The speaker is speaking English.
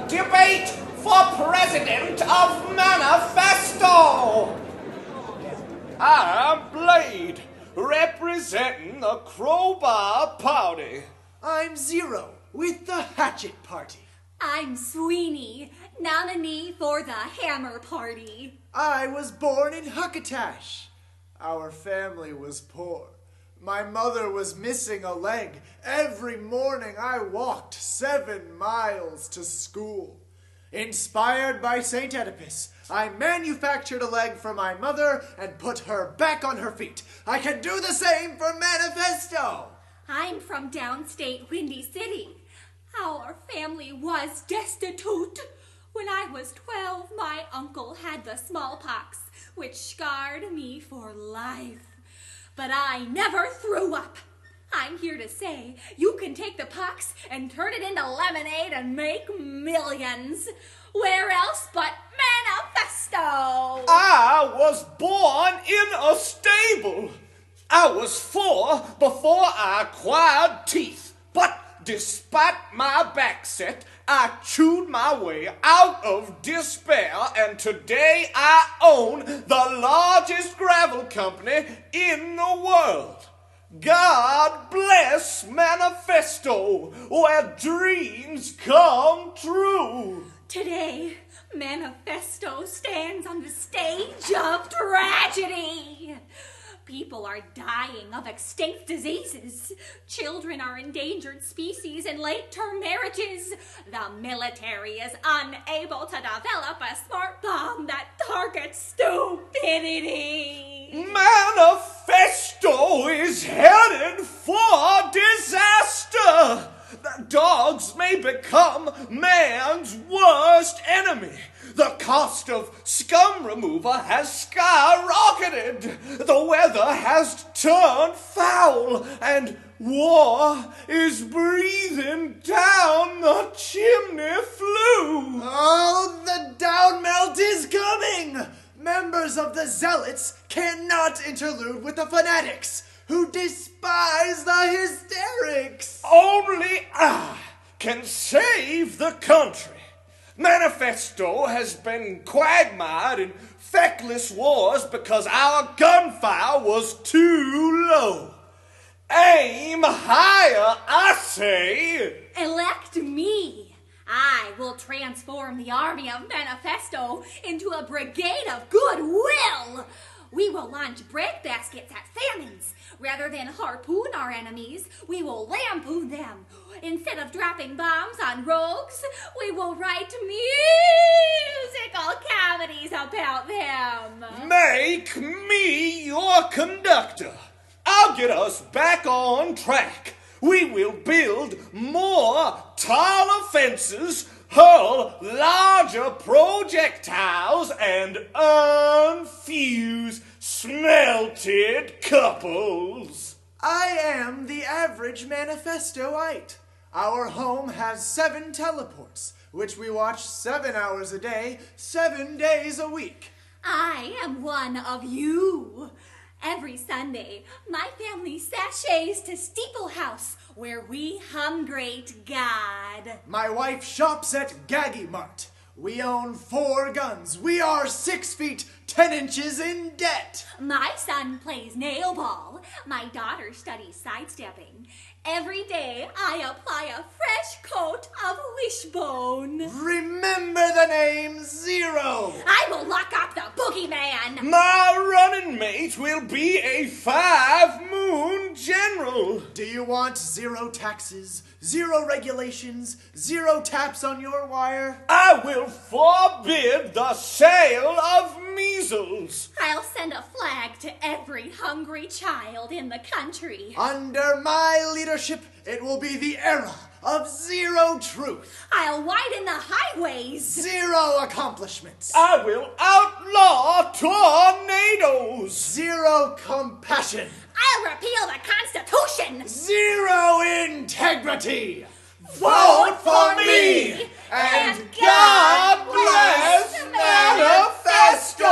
Debate for President of Manifesto! I'm Blade, representing the Crowbar Party. I'm Zero, with the Hatchet Party. I'm Sweeney, nominee for the Hammer Party. I was born in Huckatash. Our family was poor. My mother was missing a leg. Every morning I walked 7 miles to school. Inspired by St. Oedipus, I manufactured a leg for my mother and put her back on her feet. I can do the same for Manifesto. I'm from downstate Windy City. Our family was destitute. When I was 12, my uncle had the smallpox, which scarred me for life. But I never threw up. I'm here to say you can take the pox and turn it into lemonade and make millions. Where else but Manifesto? I was born in a stable. I was 4 before I acquired teeth. But despite my back set, I chewed my way out of despair, and today I own the largest gravel company in the world. God bless Manifesto, where dreams come true. Today, Manifesto stands on the stage of tragedy. People are dying of extinct diseases. Children are endangered species in late-term marriages. The military is unable to develop a smart bomb that targets stupidity. Manifesto is headed for disaster. Dogs may become man's worst enemy. The cost of scum remover has skyrocketed. The weather has turned foul, and war is breathing down the chimney flue. Oh, the down melt is coming! Members of the Zealots cannot interlude with the fanatics, who despise the hysterics. Only I can save the country. Manifesto has been quagmired in feckless wars because our gunfire was too low. Aim higher, I say. Elect me. I will transform the army of Manifesto into a brigade of goodwill. We will launch breadbaskets at famines. Rather than harpoon our enemies, we will lampoon them. Instead of dropping bombs on rogues, we will write musical comedies about them. Make me your conductor. I'll get us back on track. We will build more taller fences, hurl larger projectiles, and unfuse smelted couples. I am the average Manifestoite. Our home has 7 teleports, which we watch 7 hours a day, 7 days a week. I am one of you. Every Sunday, my family sachets to Steeple House, where we humgrate God. My wife shops at Gaggy Mart. We own 4 guns. We are 6 feet 10 inches in debt. My son plays nail ball. My daughter studies sidestepping. Every day, I apply a fresh coat of wishbone. Remember the name Zero. I will lock up the boogeyman. My running mate will be a 5-moon general. Do you want 0 taxes, 0 regulations, 0 taps on your wire? I will forbid the sale of measles. I'll send a flag to every hungry child in the country. Under my leadership, it will be the era of 0 truth. I'll widen the highways. 0 accomplishments. I will outlaw tornadoes. 0 compassion. I'll repeal the Constitution. 0 integrity. Vote for me, and God bless Manifesto!